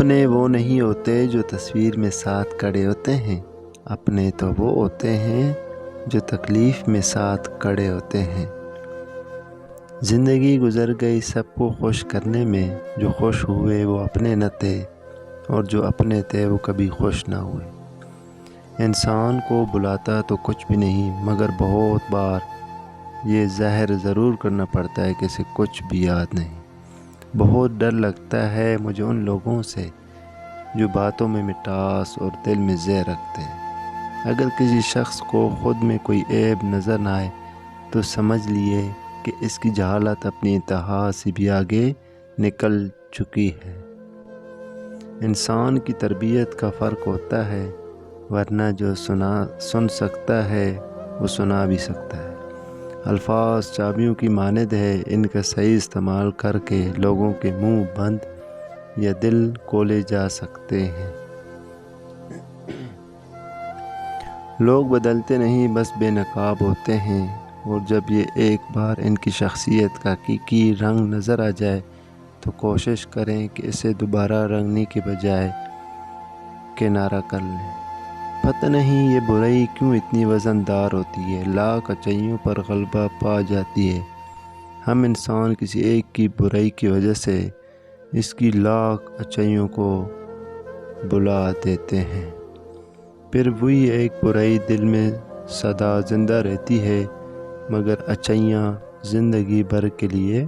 اپنے وہ نہیں ہوتے جو تصویر میں ساتھ کھڑے ہوتے ہیں، اپنے تو وہ ہوتے ہیں جو تکلیف میں ساتھ کھڑے ہوتے ہیں۔ زندگی گزر گئی سب کو خوش کرنے میں، جو خوش ہوئے وہ اپنے نہ تھے اور جو اپنے تھے وہ کبھی خوش نہ ہوئے۔ انسان کو بلاتا تو کچھ بھی نہیں، مگر بہت بار یہ ظاہر ضرور کرنا پڑتا ہے کہ اسے کچھ بھی یاد نہیں۔ بہت ڈر لگتا ہے مجھے ان لوگوں سے جو باتوں میں مٹاس اور دل میں زہر رکھتے ہیں۔ اگر کسی شخص کو خود میں کوئی عیب نظر نہ آئے تو سمجھ لیے کہ اس کی جہالت اپنی انتہا سے بھی آگے نکل چکی ہے۔ انسان کی تربیت کا فرق ہوتا ہے، ورنہ جو سن سکتا ہے وہ سنا بھی سکتا ہے۔ الفاظ چابیوں کی مانند ہے، ان کا صحیح استعمال کر کے لوگوں کے منہ بند یا دل کھولے جا سکتے ہیں۔ لوگ بدلتے نہیں، بس بے نقاب ہوتے ہیں، اور جب یہ ایک بار ان کی شخصیت کا حقیقی رنگ نظر آ جائے تو کوشش کریں کہ اسے دوبارہ رنگنے کے بجائے کنارہ کر لیں۔ پتہ نہیں یہ برائی کیوں اتنی وزن دار ہوتی ہے، لاکھ اچھائیوں پر غلبہ پا جاتی ہے۔ ہم انسان کسی ایک کی برائی کی وجہ سے اس کی لاکھ اچھائیوں کو بلا دیتے ہیں، پھر وہی ایک برائی دل میں سدا زندہ رہتی ہے، مگر اچھائیاں زندگی بھر کے لیے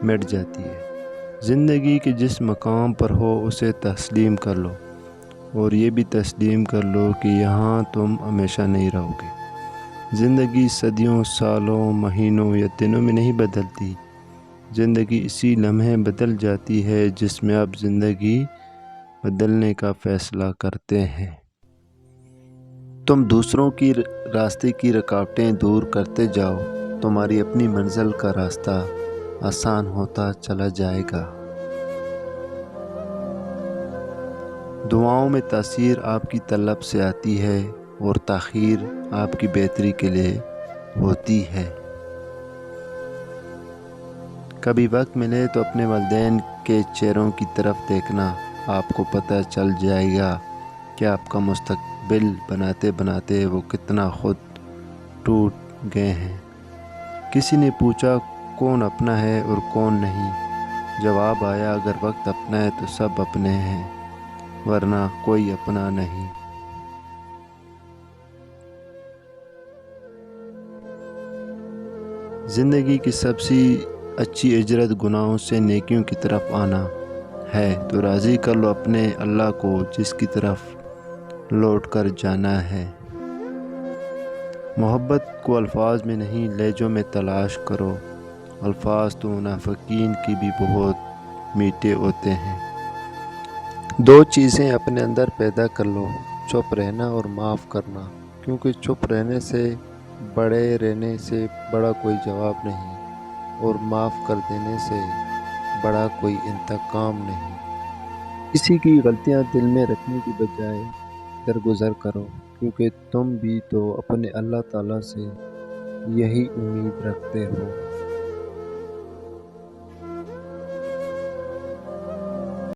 مٹ جاتی ہے۔ زندگی کے جس مقام پر ہو اسے تسلیم کر لو، اور یہ بھی تسلیم کر لو کہ یہاں تم ہمیشہ نہیں رہو گے۔ زندگی صدیوں، سالوں، مہینوں یا دنوں میں نہیں بدلتی، زندگی اسی لمحے بدل جاتی ہے جس میں آپ زندگی بدلنے کا فیصلہ کرتے ہیں۔ تم دوسروں کی راستے کی رکاوٹیں دور کرتے جاؤ، تمہاری اپنی منزل کا راستہ آسان ہوتا چلا جائے گا۔ دعاؤں میں تاثیر آپ کی طلب سے آتی ہے اور تاخیر آپ کی بہتری کے لیے ہوتی ہے۔ کبھی وقت ملے تو اپنے والدین کے چہروں کی طرف دیکھنا، آپ کو پتہ چل جائے گا کہ آپ کا مستقبل بناتے بناتے وہ کتنا خود ٹوٹ گئے ہیں۔ کسی نے پوچھا کون اپنا ہے اور کون نہیں؟ جواب آیا، اگر وقت اپنا ہے تو سب اپنے ہیں، ورنہ کوئی اپنا نہیں۔ زندگی کی سب سے اچھی اجرت گناہوں سے نیکیوں کی طرف آنا ہے، تو راضی کر لو اپنے اللہ کو جس کی طرف لوٹ کر جانا ہے۔ محبت کو الفاظ میں نہیں لہجوں میں تلاش کرو، الفاظ تو منافقین کی بھی بہت میٹھے ہوتے ہیں۔ دو چیزیں اپنے اندر پیدا کر لو، چپ رہنا اور معاف کرنا، کیونکہ چپ رہنے سے بڑے رہنے سے بڑا کوئی جواب نہیں، اور معاف کر دینے سے بڑا کوئی انتقام نہیں۔ کسی کی غلطیاں دل میں رکھنے کی بجائے درگزر کرو، کیونکہ تم بھی تو اپنے اللہ تعالیٰ سے یہی امید رکھتے ہو۔